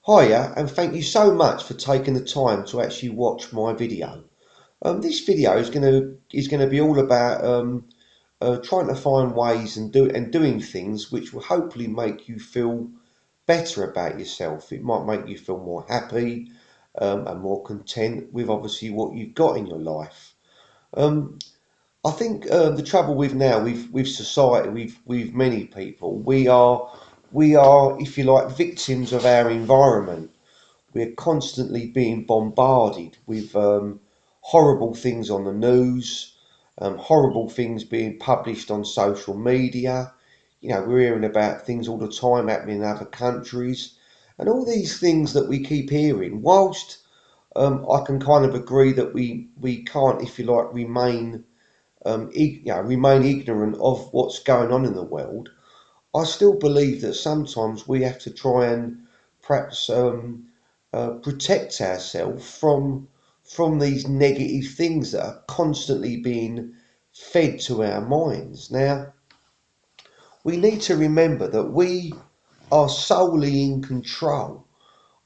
Hiya, and thank you so much for taking the time to actually watch my video. This video is gonna be all about trying to find ways and doing things which will hopefully make you feel better about yourself. It might make you feel more happy and more content with obviously what you've got in your life. Um, I think the trouble with now with society, with many people, we are, if you like, victims of our environment. We're constantly being bombarded with horrible things on the news, horrible things being published on social media. We're hearing about things all the time happening in other countries, and all these things that we keep hearing. Whilst I can kind of agree that we can't, if you like, remain ignorant of what's going on in the world. I still believe that sometimes we have to try and perhaps protect ourselves from these negative things that are constantly being fed to our minds. Now, we need to remember that we are solely in control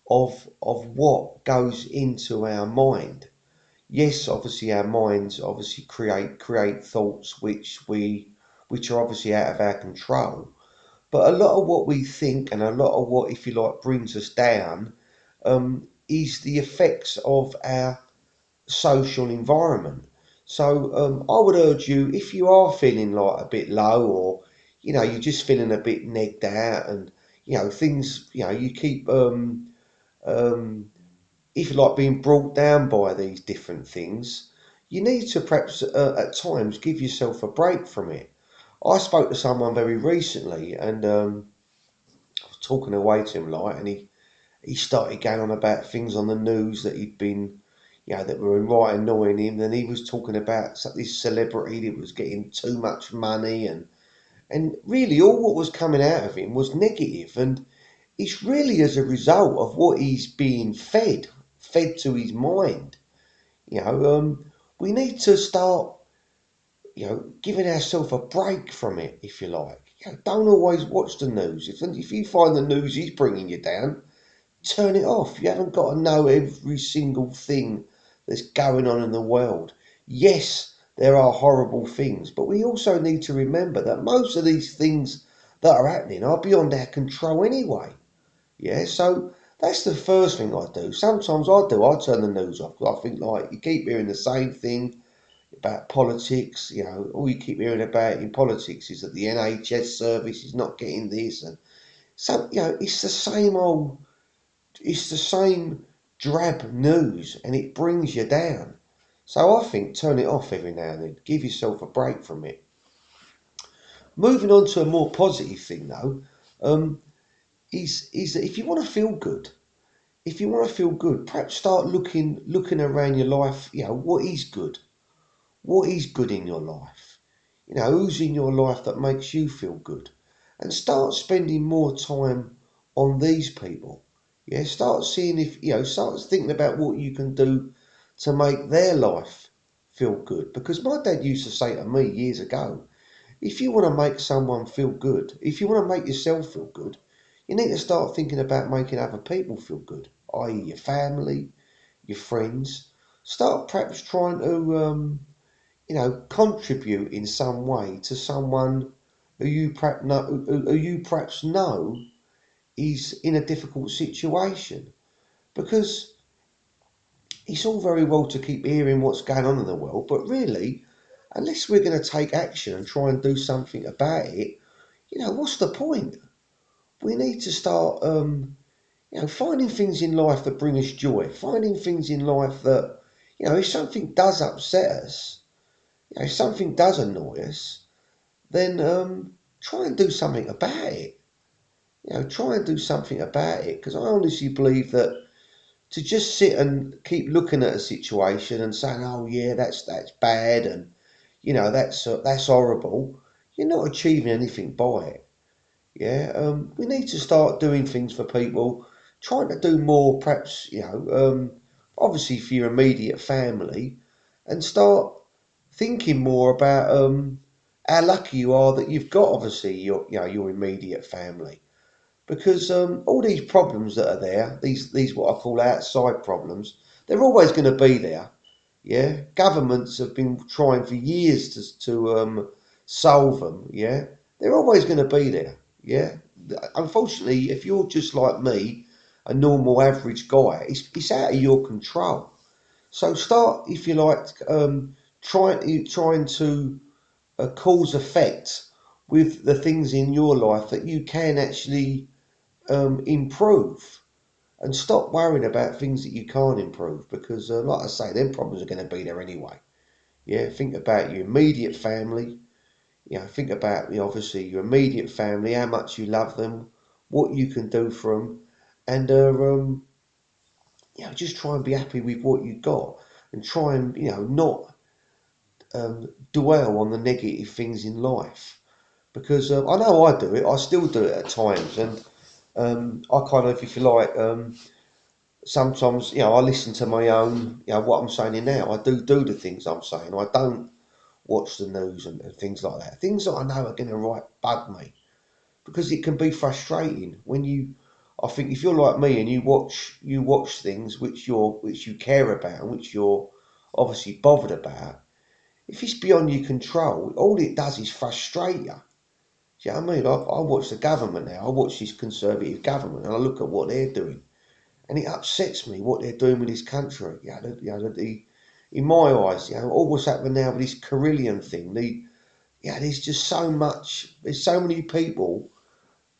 of what goes into our mind. Yes, obviously our minds obviously create thoughts which are obviously out of our control. But a lot of what we think and a lot of what, if you like, brings us down is the effects of our social environment. So I would urge you, if you are feeling like a bit low, or you're just feeling a bit negged out, and things, you keep um, if you like, being brought down by these different things, you need to perhaps at times give yourself a break from it. I spoke to someone very recently, and I was talking away to him like, and he started going on about things on the news that he'd been, that were right annoying him. Then he was talking about this celebrity that was getting too much money, and really all what was coming out of him was negative, and it's really as a result of what he's being fed to his mind. We need to start, giving ourselves a break from it, if you like. Don't always watch the news. If you find the news is bringing you down, turn it off. You haven't got to know every single thing that's going on in the world. Yes, there are horrible things, but we also need to remember that most of these things that are happening are beyond our control anyway. Yeah, so that's the first thing I do. Sometimes I turn the news off, 'cause I think, like, you keep hearing the same thing about politics. All you keep hearing about in politics is that the NHS service is not getting this, and so it's the same drab news, and it brings you down. So I think turn it off every now and then. Give yourself a break from it. Moving on to a more positive thing though, is that if you want to feel good, perhaps start looking around your life. What is good in your life. Who's in your life that makes you feel good, and start spending more time on these people. Yeah, start seeing if start thinking about what you can do to make their life feel good. Because my dad used to say to me years ago, if you want to make someone feel good, if you want to make yourself feel good, you need to start thinking about making other people feel good, i.e. your family, your friends. Start perhaps trying to contribute in some way to someone who you perhaps know is in a difficult situation. Because it's all very well to keep hearing what's going on in the world, but really, unless we're going to take action and try and do something about it, what's the point? We need to start, finding things in life that bring us joy, finding things in life that, if something does upset us, if something does annoy us, then try and do something about it. Try and do something about it, because I honestly believe that to just sit and keep looking at a situation and saying, "Oh yeah, that's bad," and that's horrible, you're not achieving anything by it. Yeah, we need to start doing things for people, trying to do more, perhaps, obviously for your immediate family, and start thinking more about how lucky you are that you've got, obviously, your immediate family. because all these problems that are there, these what I call outside problems, they're always going to be there. Yeah, governments have been trying for years to solve them. Yeah, they're always going to be there. Yeah, unfortunately, if you're just like me, a normal average guy, it's out of your control. So start, if you like, trying to cause effect with the things in your life that you can actually improve, and stop worrying about things that you can't improve, because, like I say, them problems are going to be there anyway. Yeah, think about your immediate family. You know, think about, obviously your immediate family, how much you love them, what you can do for them, and just try and be happy with what you got, and try and not dwell on the negative things in life. Because I know I do it, I still do it at times, and I kind of, if you like, sometimes, I listen to my own, what I'm saying now. I do the things I'm saying. I don't watch the news and things like that. Things that I know are going to bug me, because it can be frustrating when you. I think if you're like me and you watch things which you care about and which you're obviously bothered about, if it's beyond your control, all it does is frustrate you. Do you know what I mean? I watch the government now. I watch this Conservative government, and I look at what they're doing, and it upsets me what they're doing with this country. In my eyes, all what's happening now with this Carillion thing. There's just so much. There's so many people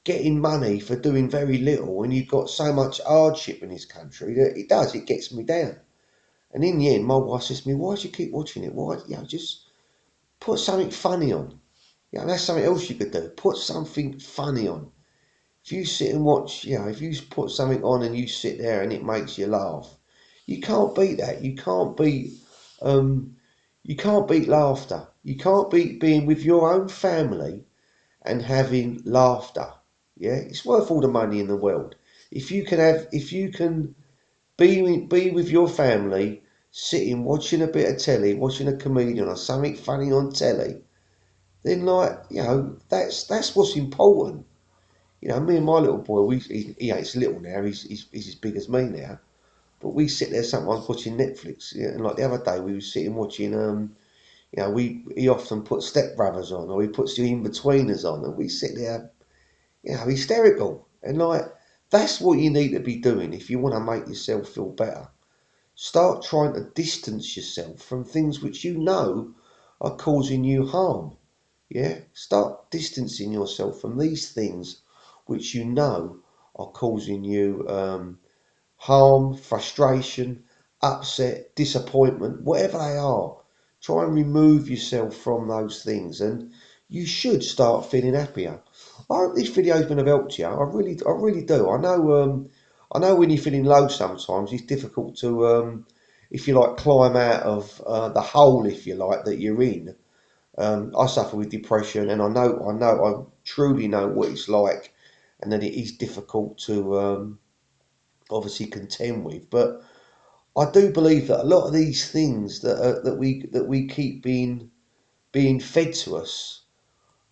getting money for doing very little, and you've got so much hardship in this country that it gets me down. And in the end, my wife says to me, "Why do you keep watching it? Why, just put something funny on." That's something else you could do. Put something funny on. If you sit and watch, if you put something on and you sit there and it makes you laugh, you can't beat that. Um, you can't beat laughter. You can't beat being with your own family and having laughter. Yeah, it's worth all the money in the world. If you can be with your family, sitting watching a bit of telly, watching a comedian or something funny on telly, then, like, that's what's important. Me and my little boy, he ain't little now. He's as big as me now. But we sit there sometimes watching Netflix. Yeah, and like the other day, we were sitting watching. He often puts Step Brothers on, or he puts the In-Betweeners on, and we sit there, hysterical. And, like, that's what you need to be doing if you want to make yourself feel better. Start trying to distance yourself from things which you know are causing you harm. Yeah, start distancing yourself from these things which you know are causing you harm, frustration, upset, disappointment, whatever they are. Try and remove yourself from those things, and you should start feeling happier. I hope this video's been of help to you. I really do. I know when you're feeling low sometimes, it's difficult to, if you like, climb out of the hole, if you like, that you're in. I suffer with depression, and I truly know what it's like, and that it is difficult to obviously contend with. But I do believe that a lot of these things that we keep being fed to us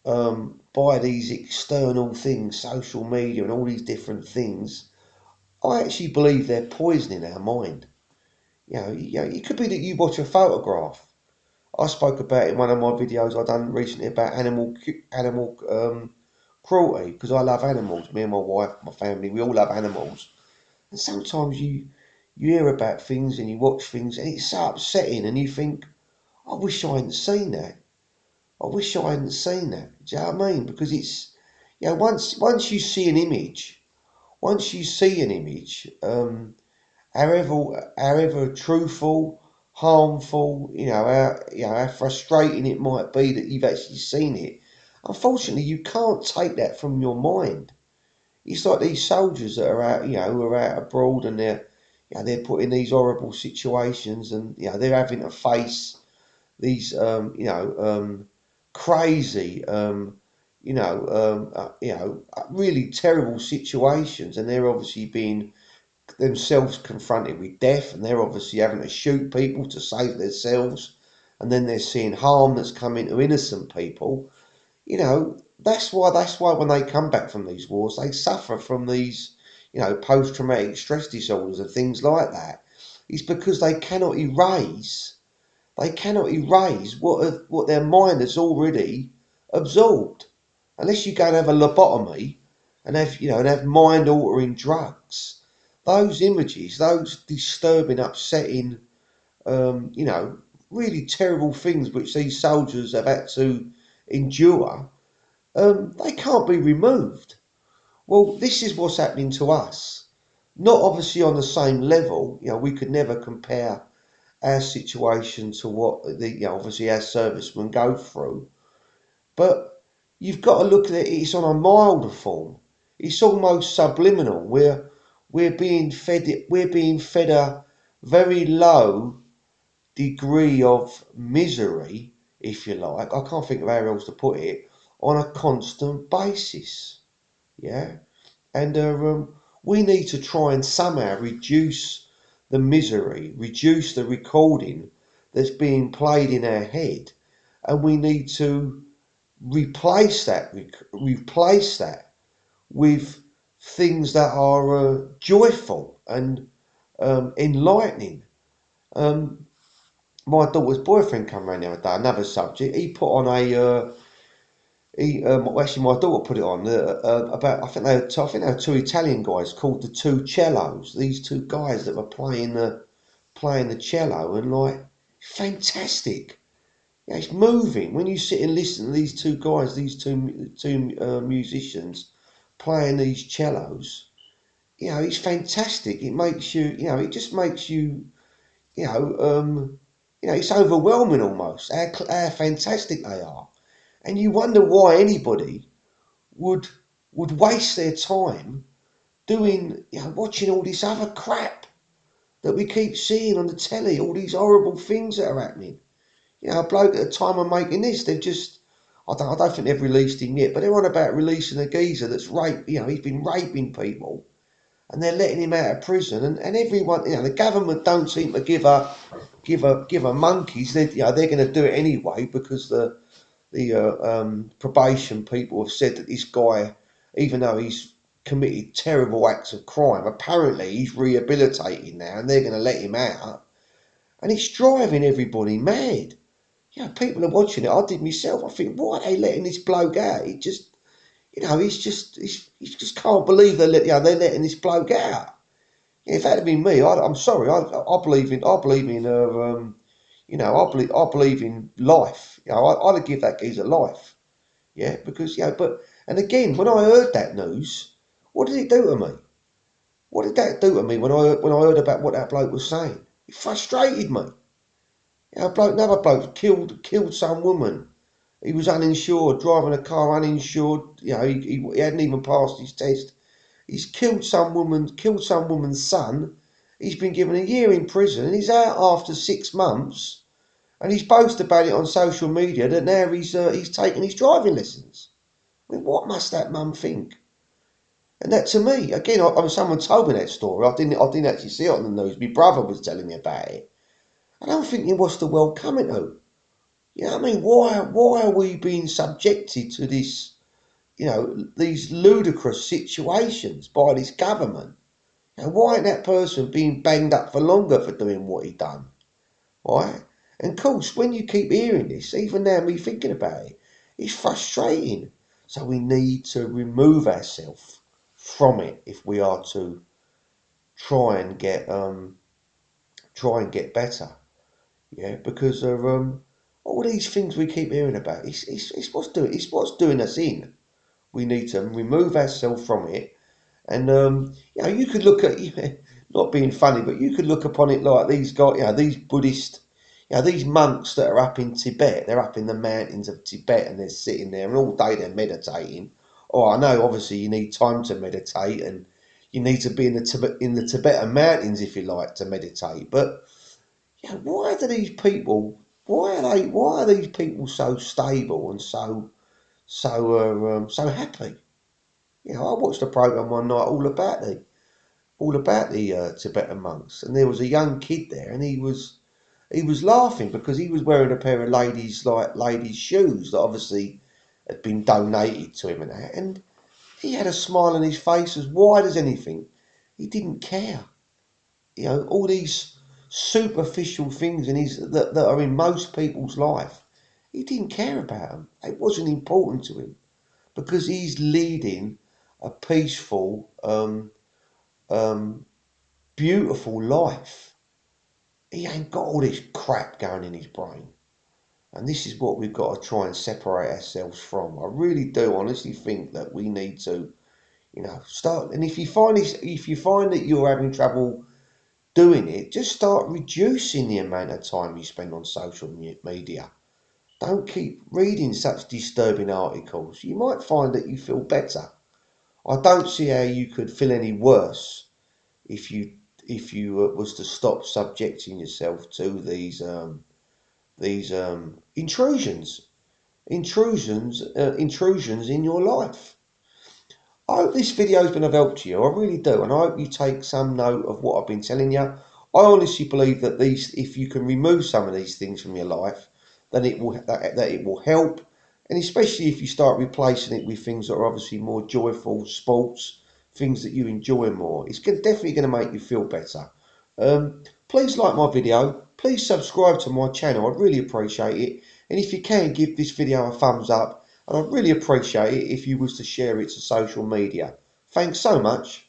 by these external things, social media, and all these different things, I actually believe they're poisoning our mind. It could be that you watch a photograph. I spoke about it in one of my videos I done recently about animal cruelty, because I love animals. Me and my wife, my family, we all love animals. And sometimes you hear about things and you watch things and it's so upsetting, and you think, I wish I hadn't seen that. I wish I hadn't seen that. Do you know what I mean? Because it's, once you see an image, however truthful, harmful, how frustrating it might be that you've actually seen it. Unfortunately, you can't take that from your mind. It's like these soldiers that are out, who are out abroad, and they're put in these horrible situations, and they're having to face these crazy really terrible situations, and they're obviously being themselves confronted with death, and they're obviously having to shoot people to save themselves, and then they're seeing harm that's coming to innocent people. That's why when they come back from these wars, they suffer from these, post-traumatic stress disorders and things like that. It's because they cannot erase what their mind has already absorbed. Unless you go and have a lobotomy and have mind altering drugs, those images, those disturbing, upsetting, really terrible things which these soldiers have had to endure, they can't be removed. Well, this is what's happening to us. Not obviously on the same level. We could never compare our situation to what obviously our servicemen go through. But you've got to look at it. It's on a milder form. It's almost subliminal. We're being fed it. We're being fed a very low degree of misery, if you like. I can't think of how else to put it. On a constant basis. Yeah. And we need to try and somehow reduce the misery, reduce the recording that's being played in our head, and we need to replace that with things that are joyful and enlightening. Um, my daughter's boyfriend came around the other day. Another subject. He put on actually, my daughter put it on about. I think they were two Italian guys called the Two Cellos. These two guys that were playing the cello, and like, fantastic. Yeah, it's moving when you sit and listen to these two guys, these two musicians playing these cellos. It's fantastic. It makes you, it just makes you, you know, um, it's overwhelming almost how fantastic they are, and you wonder why anybody would would waste their time doing, watching all this other crap that we keep seeing on the telly, all these horrible things that are happening. A bloke at the time of making this, they've just, I don't think they've released him yet, but they're on about releasing a geezer that's raped, he's been raping people, and they're letting him out of prison, and everyone, the government don't seem to give a monkeys. They're going to do it anyway because the probation people have said that this guy, even though he's committed terrible acts of crime, apparently he's rehabilitated now, and they're going to let him out, and it's driving everybody mad. People are watching it. I did myself. I think, why are they letting this bloke out? It just, he just can't believe they're letting this bloke out. If that had been me, I'm sorry. I believe in, I believe in life. I'd have give that geezer life. Yeah, because but and again, when I heard that news, what did it do to me? What did that do to me when I heard about what that bloke was saying? It frustrated me. Another bloke killed some woman. He was uninsured, driving a car uninsured. He hadn't even passed his test. He's killed some woman's son. He's been given a year in prison, and he's out after 6 months. And he's boasted about it on social media that now he's taken his driving lessons. I mean, what must that mum think? And that, to me, again, someone told me that story. I didn't actually see it on the news. My brother was telling me about it. And I'm thinking, what's the world coming to? You know what I mean? Why are we being subjected to this, these ludicrous situations by this government? Why ain't that person being banged up for longer for doing what he done? Right? And of course, when you keep hearing this, even now me thinking about it, it's frustrating. So we need to remove ourselves from it if we are to try and get better. Yeah, because of all these things we keep hearing about. It's what's doing us in. We need to remove ourselves from it. And you could look at, not being funny, but you could look upon it like these guys, these Buddhist, these monks that are up in Tibet. They're up in the mountains of Tibet, and they're sitting there, and all day they're meditating. Oh, I know, obviously you need time to meditate, and you need to be in the Tibetan mountains if you like to meditate. But why do these people? Why are these people so stable and so happy? I watched a program one night all about the Tibetan monks, and there was a young kid there, and he was laughing because he was wearing a pair of ladies' shoes that obviously had been donated to him and that, and he had a smile on his face as wide as anything. He didn't care. You know, all these superficial things that are in most people's life, he didn't care about them. It wasn't important to him because he's leading a peaceful, um, beautiful life. He ain't got all this crap going in his brain. And this is what we've got to try and separate ourselves from. I really do honestly think that we need to, start. And if you find that you're having trouble doing it, just start reducing the amount of time you spend on social media. Don't keep reading such disturbing articles. You might find that you feel better. I don't see how you could feel any worse if you was to stop subjecting yourself to these intrusions in your life. I hope this video has been of help to you. I really do, and I hope you take some note of what I've been telling you. I honestly believe that if you can remove some of these things from your life, then that it will help, and especially if you start replacing it with things that are obviously more joyful, sports, things that you enjoy more. It's definitely going to make you feel better. Please like my video. Please subscribe to my channel. I'd really appreciate it. And if you can, give this video a thumbs up. And I'd really appreciate it if you was to share it to social media. Thanks so much.